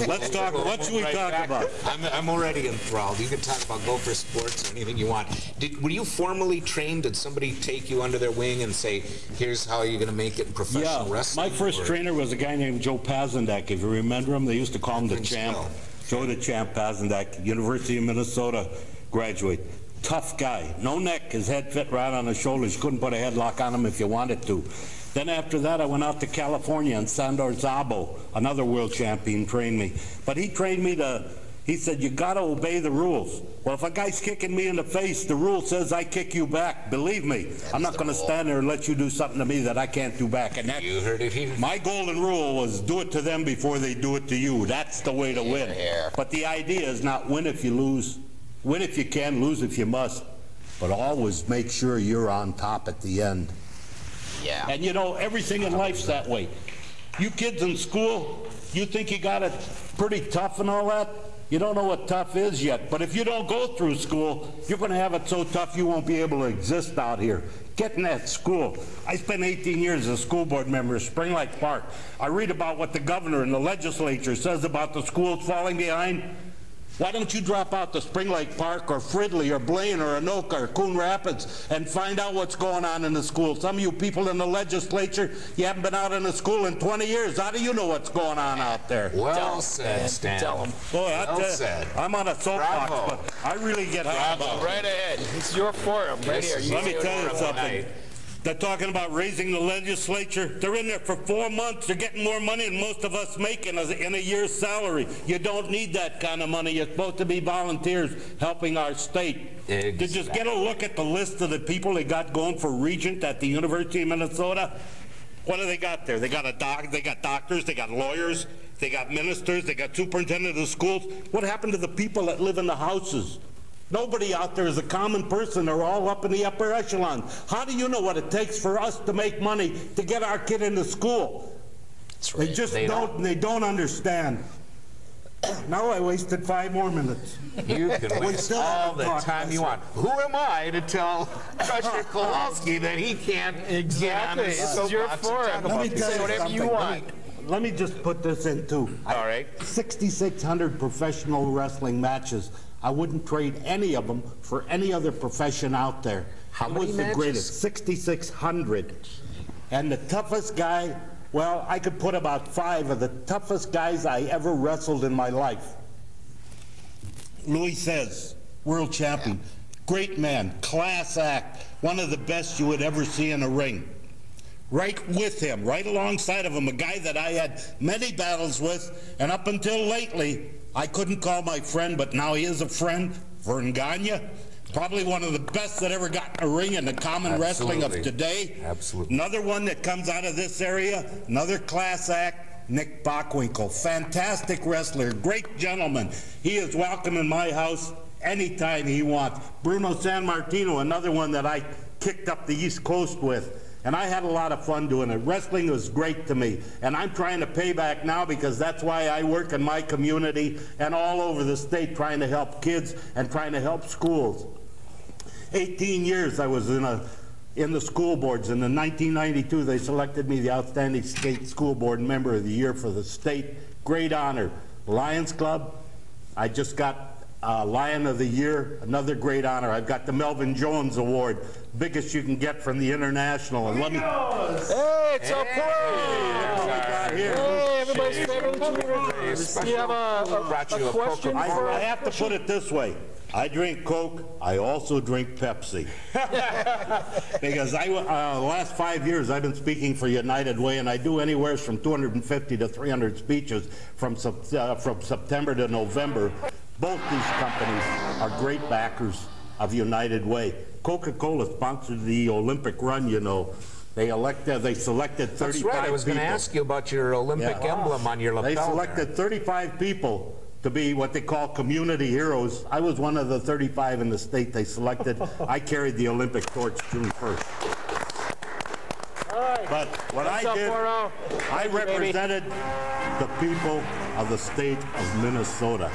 Let's talk. What should we talk about? I'm already enthralled. You can talk about Gopher sports or anything you want. Were you formally trained? Did somebody take you under their wing and say, here's how you're going to make it in professional wrestling? My first trainer was a guy named Joe Pazendak. If you remember him, they used to call him the Champ. Joe the Champ Pazendak, University of Minnesota graduate. Tough guy. No neck. His head fit right on his shoulders. You couldn't put a headlock on him if you wanted to. Then after that, I went out to California, and Sandor Szabo, another world champion, trained me. But he trained me he said, you got to obey the rules. Well, if a guy's kicking me in the face, the rule says I kick you back. Believe me, I'm not going to stand there and let you do something to me that I can't do back. And that, you heard it here. My golden rule was do it to them before they do it to you. That's the way to win. But the idea is not win if you lose. Win if you can, lose if you must. But always make sure you're on top at the end. Yeah. And you know, everything in life's that way. You kids in school, you think you got it pretty tough and all that? You don't know what tough is yet. But if you don't go through school, you're going to have it so tough you won't be able to exist out here. Get in that school. I spent 18 years as a school board member at Spring Lake Park. I read about what the governor and the legislature says about the schools falling behind. Why don't you drop out to Spring Lake Park or Fridley or Blaine or Anoka or Coon Rapids and find out what's going on in the school? Some of you people in the legislature, you haven't been out in the school in 20 years. How do you know what's going on out there? Well said, Stan. Tell them. Boy, well said. I'm on a soapbox, but I really get hot about it. Right ahead. It's your forum. Right here. Let me tell you something. They're talking about raising the legislature. They're in there for 4 months. They're getting more money than most of us make in a year's salary. You don't need that kind of money. You're supposed to be volunteers helping our state. Exactly. To just get a look at the list of the people they got going for regent at the University of Minnesota. What do they got there? They got they got doctors, they got lawyers, they got ministers, they got superintendent of the schools. What happened to the people that live in the houses? Nobody out there is a common person. They're all up in the upper echelon. How do you know what it takes for us to make money to get our kid into school? That's right. They just don't understand. Now I wasted 5 more minutes. You can waste all the time you want. Who am I to tell Crusher Kowalski that he can't get on his This is your forum. Let me tell you whatever you want. Let me just put this in too. All right. 6,600 professional wrestling matches. I wouldn't trade any of them for any other profession out there. How it many was matches? The greatest, 6,600. And the toughest guy, well, I could put about 5 of the toughest guys I ever wrestled in my life. Louis Says, world champion, great man, class act, one of the best you would ever see in a ring. Right with him, right alongside of him, a guy that I had many battles with, and up until lately, I couldn't call my friend, but now he is a friend, Vern Gagne. Probably one of the best that ever got in a ring in the common wrestling of today. Absolutely. Another one that comes out of this area, another class act, Nick Bockwinkel. Fantastic wrestler, great gentleman. He is welcome in my house anytime he wants. Bruno Sammartino, another one that I kicked up the East Coast with. And I had a lot of fun doing it. Wrestling was great to me. And I'm trying to pay back now because that's why I work in my community and all over the state trying to help kids and trying to help schools. 18 years I was in the school boards. And in 1992, they selected me the Outstanding State School Board Member of the Year for the state. Great honor. Lions Club, I just got Lion of the Year, another great honor. I've got the Melvin Jones Award, biggest you can get from the international. And let me. Hey, it's a pro! Hey, everybody's favorite. Do you have a question? I have to put it this way. I drink Coke. I also drink Pepsi. Because the last 5 years I've been speaking for United Way, and I do anywhere from 250 to 300 speeches from September to November. Both these companies are great backers of United Way. Coca-Cola sponsored the Olympic run, you know. They selected 35 That's right. I was going to ask you about your Olympic emblem on your lapel. They selected 35 people to be what they call community heroes. I was one of the 35 in the state they selected. I carried the Olympic torch June 1st. But what I did, I represented the people of the state of Minnesota.